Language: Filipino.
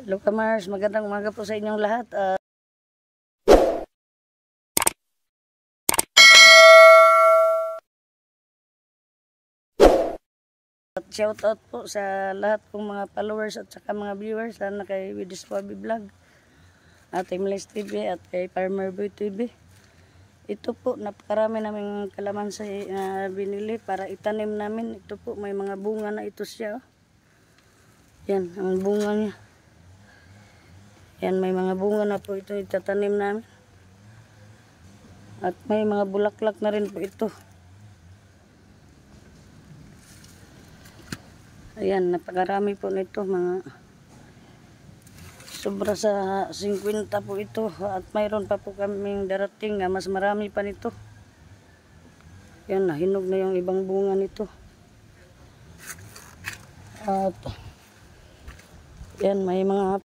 Hello Kamars, magandang umaga po sa inyong lahat. At shout out po sa lahat kong mga followers at saka mga viewers sana kay Widis Bobby Vlog, at Imles TV at kay Farmer Boy TV. Ito po, napakarami naming kalamansi na binili para itanim namin. Ito po, may mga bunga na ito siya. Yan, ang bunga niya. Yan, may mga bunga na po ito itatanim namin. At may mga bulaklak na rin po ito. Ayan, napakarami po nito, mga sobra sa 50 po ito. At mayroon pa po kaming darating na mas marami pa nito. Yan, nahinog na yung ibang bunga nito. At yan, may mga